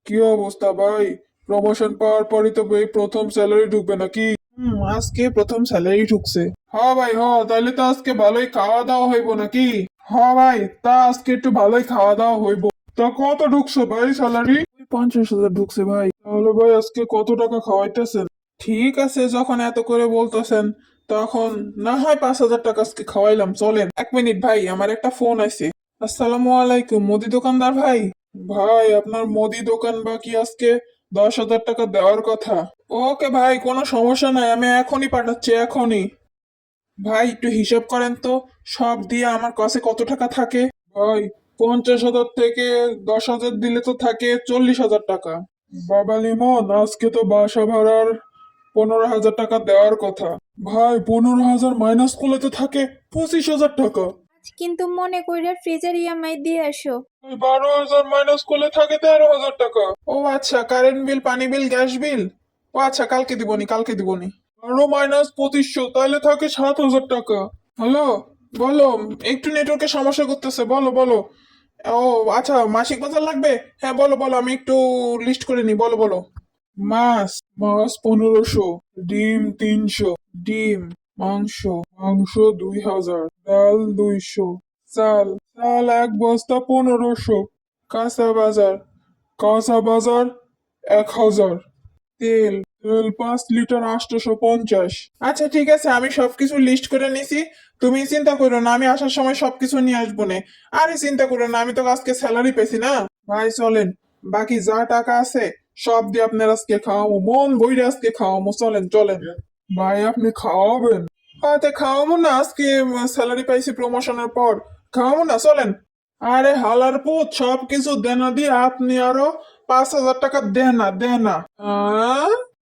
কি অবস্থা ভাই? প্রমোশন পাওয়ার পরই তো এই প্রথম স্যালারি ঢুকবে নাকি? আজকে প্রথম স্যালারি ঢুকছে। ভাই তাইলে তো আজকে ভালোই খাওয়া দাওয়া হইব নাকি? ভাই, তা আজকে একটু ভালোই খাওয়া দাওয়া হইব। তা কত ঢুকছে ভাই স্যালারি? 50,000 ঢুকছে ভাই। তাহলে ভাই আজকে কত টাকা খাওয়াইতেছেন? ঠিক আছে, যখন এত করে বলতেছেন তখন না হয় 5,000 টাকা আজকে খাওয়াইলাম, চলেন। 1 মিনিট ভাই, আমার একটা ফোন আছে। আসসালামু আলাইকুম, মুদি দোকানদার ভাই। ভাই, আপনার মুদি দোকান বাকি আজকে 10,000 টাকা দেওয়ার কথা। ওকে ভাই, কোনো সমস্যা নাই, আমি এখনই পাঠাচ্ছি, এখনই। ভাই একটু হিসাব করেন তো, সব দিয়ে আমার কাছে কত টাকা থাকে? ভাই, 50,000 থেকে 10,000 দিলে তো থাকে 40,000 টাকা। বাবা লিমন, আজকে তো বাসা ভাড়ার 15,000 টাকা দেওয়ার কথা। ভাই, 15,000 মাইনাস করলে তো থাকে 25,000 টাকা। কিন্তু মনে কইরা ফ্রিজের ইএমআই দিয়ে আসো। ওই 12,000 মাইনাস করলে থাকে 13,000 টাকা। ও আচ্ছা, কারেন্ট বিল, পানি বিল, গ্যাস বিল। ও আচ্ছা, কালকে দিবনি, কালকে দিবনি। আরো মাইনাস 2500, তাহলে থাকে 7,000 টাকা। হ্যালো, বলো। একটু নেটওয়ার্কের সমস্যা করতেছে, বলো বলো। ও আচ্ছা, মাসিক বাজার লাগবে। হ্যাঁ, বলো বলো, আমি একটু লিস্ট করে নিই, বলো বলো। মাছ, মাছ 1500, ডিম 300, ডিম, মাংস, মাংস 2,000, ডাল 200, চাল, চাল 1 বস্তা 1500, কাঁচা বাজার, কাঁচা বাজার 1,000, তেল, তেল 5 লিটার 850। আচ্ছা ঠিক আছে, আমি সবকিছু লিস্ট করে নিছি। তুমি চিন্তা করো না, আমি আসার সময় সবকিছু নিয়ে আসবো না। আরে চিন্তা করো না, আমি তো আজকে স্যালারি পেয়েছি না। ভাই চলেন, বাকি যা টাকা আছে সব দিয়ে আপনার আজকে খাওয়াবো, মন বইরে আজকে খাওয়াবো, চলেন চলেন। ভাই, আপনি খাওয়াবেন? হাতে খাওয়াবো না আজকে? স্যালারি পাইছি প্রমোশনের পর, খাওয়াবো না, চলেন। আরে হালার পুত, সব কিছু দেনা দিয়ে আপনি আরো 5,000 টাকা দেনা দেনা।